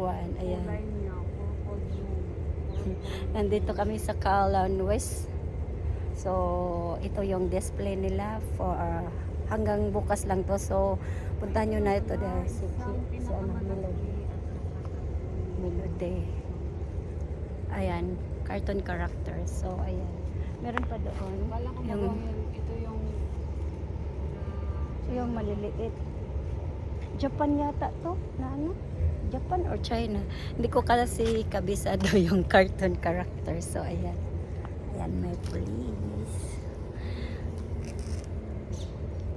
one. Ayan. Kulay niya, purple blue. Nandito kami sa Calon West. So, ito yung display nila for hanggang bukas lang to. So, puntahan nyo na ito dahil si Melody. Ayan, cartoon characters. So, ayan. Meron pa doon. Wala ko ito yung maliliit. Japan yata to na ano? Japan or China? Hindi ko kasi kabisado yung cartoon characters. So, ayan. Ayan, may police.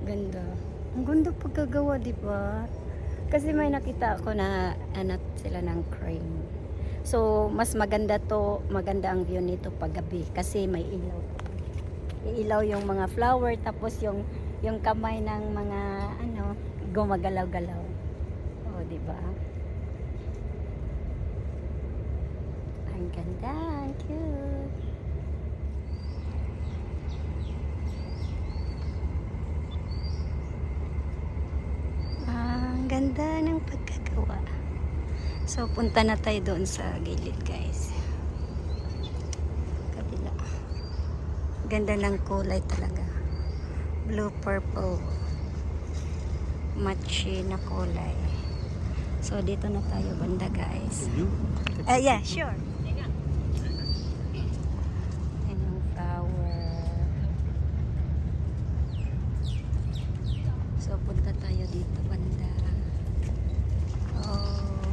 Ganda. Ang ganda pagkagawa, di ba? Kasi may nakita ako na anak sila ng crane. So, mas maganda ang view nito pag gabi kasi may ilaw. Iilaw yung mga flower tapos yung kamay ng mga gumagalaw-galaw. Oh, di ba? Ang ganda, ang cute. Ang ganda ng pagkagawa. So, punta na tayo doon sa gilid, guys. Kabila. Ganda ng kulay talaga. Blue, purple. Matchy na kulay. So, dito na tayo banda, guys. Yeah, sure. Ayan yung flower. So, punta tayo dito banda. Oh.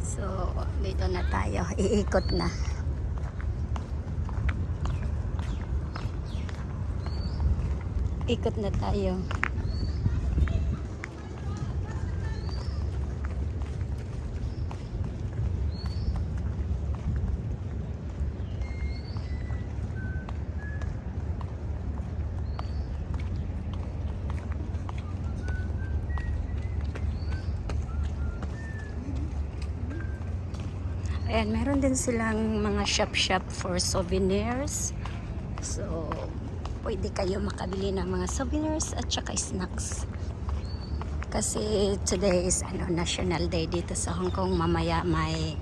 So, dito na tayo. Iikot na. Ikot na tayo. Ayan, meron din silang mga shop for souvenirs. So, pwede kayo makabili ng mga souvenirs at saka snacks. Kasi today is National Day dito sa Hong Kong. Mamaya may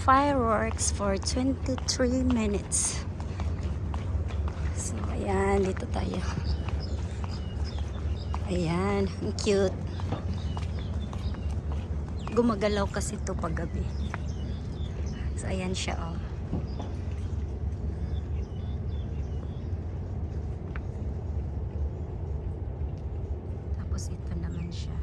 fireworks for 23 minutes. So, ayan, dito tayo. Ayan, ang cute. Gumagalaw kasi ito pag gabi. So, ayan siya, oh. Tapos, ito naman siya.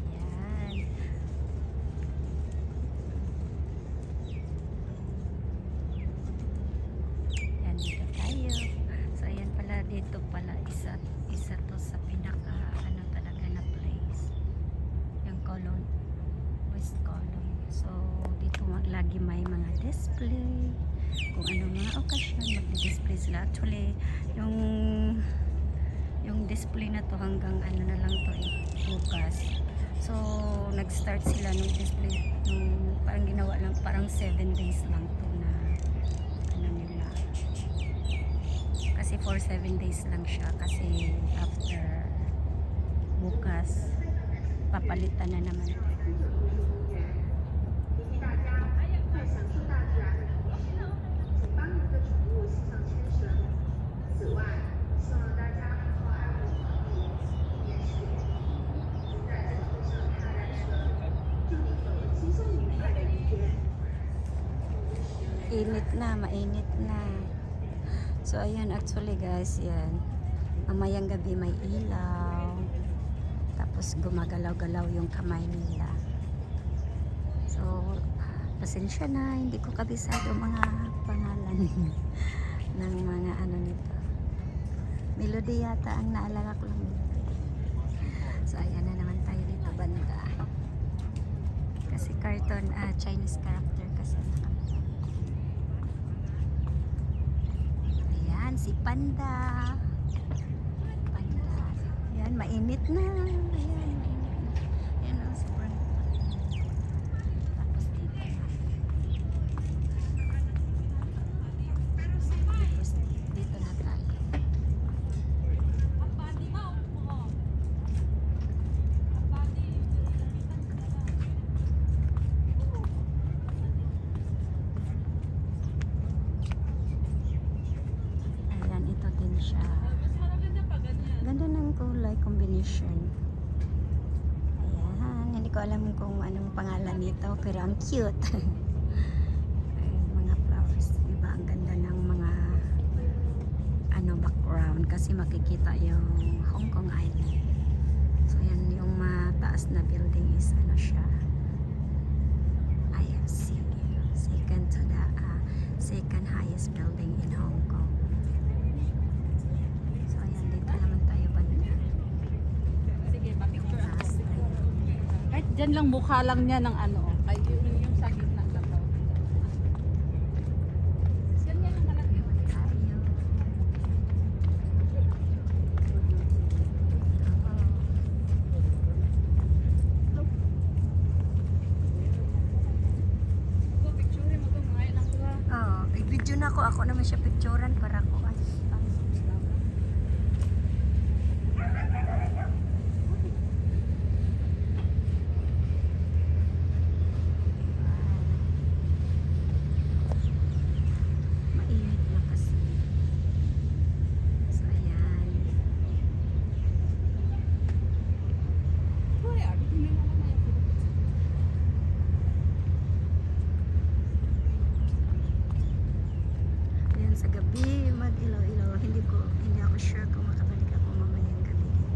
Ayan. Ayan, dito tayo. So, ayan pala, dito pala, isa to sa pinaka talaga na place, yung Calon West Calon. So dito lagi may mga display kung ano mga okasyon, magdi-display sila. Actually yung display na to hanggang na lang to bukas. So nag-start sila nung display nung parang ginawa lang, parang 7 days lang to na nila. Kasi for 7 days lang siya kasi after bukas papalitan na naman. Init na, mainit na. So ayan, actually guys, yan. Mamayang gabi may ilaw. Tapos gumagalaw-galaw yung kamay nila. So, pasensya na, hindi ko kabisado mga pangalan ng mga nito. Melody yata ang naalala ko lang. So ayan na naman tayo dito banda. Kasi cartoon, Chinese character kasi. Ayan, si Panda. Ayan, mainit na. Ayan, mainit na. Ayan, sobrang tapos dito na. kulay combination. Ayan, hindi ko alam kung anong pangalan nito, pero ang cute. Ayan, mga flowers, diba? Ang ganda ng mga background kasi makikita yung Hong Kong Island. So yan yung mataas na building is siya, IFC, second to the second highest building in Hong Kong. So ayan, dito naman tayo banda. Sige, pa-picture ako. Kahit dyan lang mukha lang niya ng ano. Ay, yung sa gitna lang daw. Yan yan ang malaki. Tayo. So, picture mo ito. Ngayon lang ko ha. Oh, i-video na ako naman siya picturean para ko mainit na kasi. So ayan. Uy, abi, hindi mo naman yung Ayan, sa gabi mag-ilaw-ilaw. Hindi ako sure kung makabalik ako mamayang gabi dito.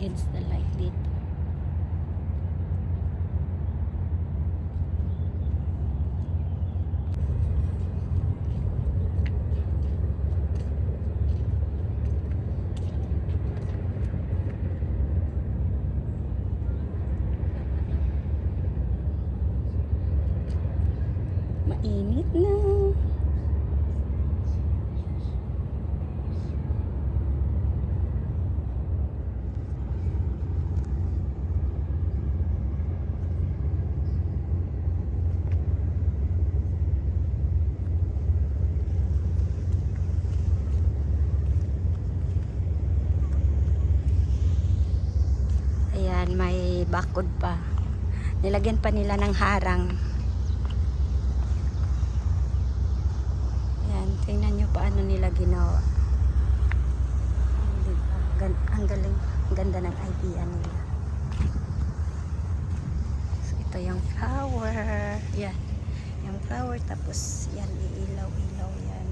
Against the light dito. Mainit na. Ayan, may bakod pa. Nilagyan pa nila ng harang. Ayan, tingnan nyo paano nila ginawa. Diba? Ang galing, ang ganda ng idea nila. So, ito yung flower. Yan, yung flower, tapos yan, iilaw-ilaw yan.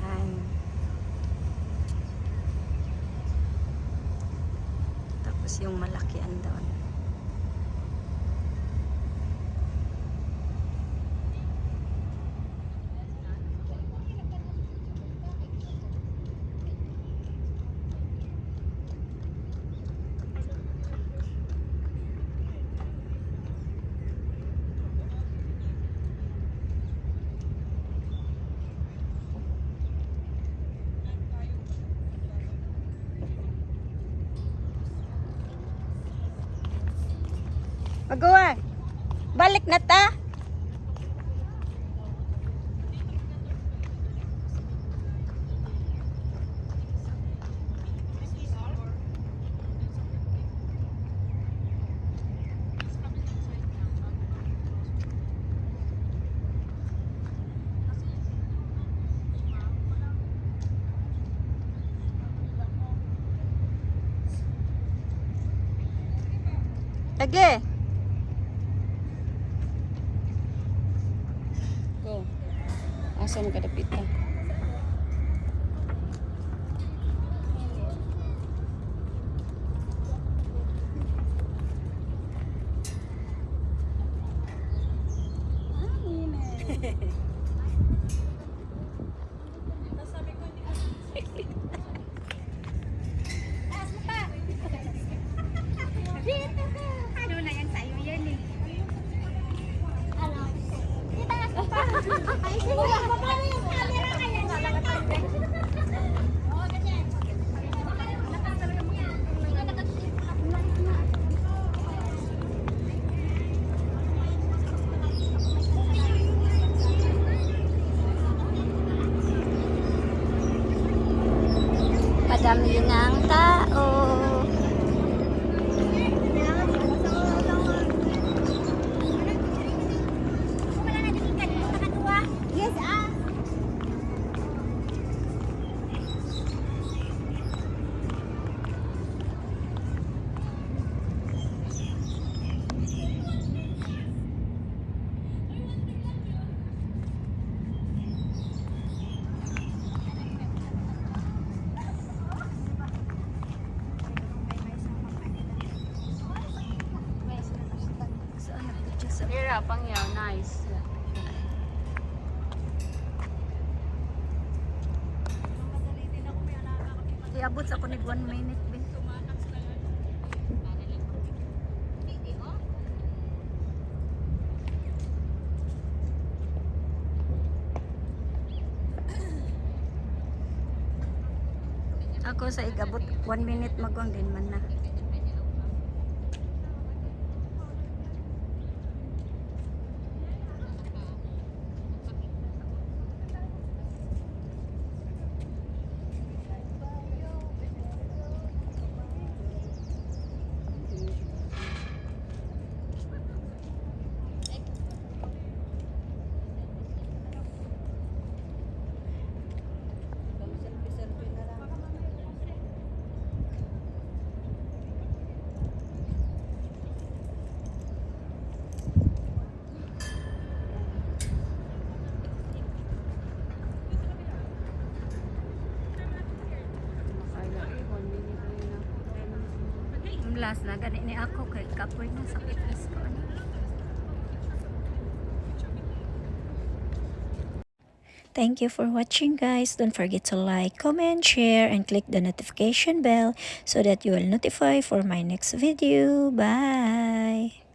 Yan. Tapos yung malaki andon. Magawa. Balik na ta. Lagi. Go. Asa mo kadapit ka? Ano na yan sa'yo yan eh. Ano? Itaas mo pa. Ay, sige. Paano yung camera kaya? Oo, ganyan. Nakasalayan mo yan. Sige, nakasalayan mo. Madami ng tao. Wala na din kanito nakatuwa. Yes, ah. Saan nagpicture sa Mira, pang yaw, nice. iabot sa kunig 1 minute bin. Ako sa igabot 1 minute magwang din man na. Last na gani ni ako kay kapoy na sakit is ko. Thank you for watching guys. Don't forget to like, comment, share, and click the notification bell so that you will notify for my next video. Bye!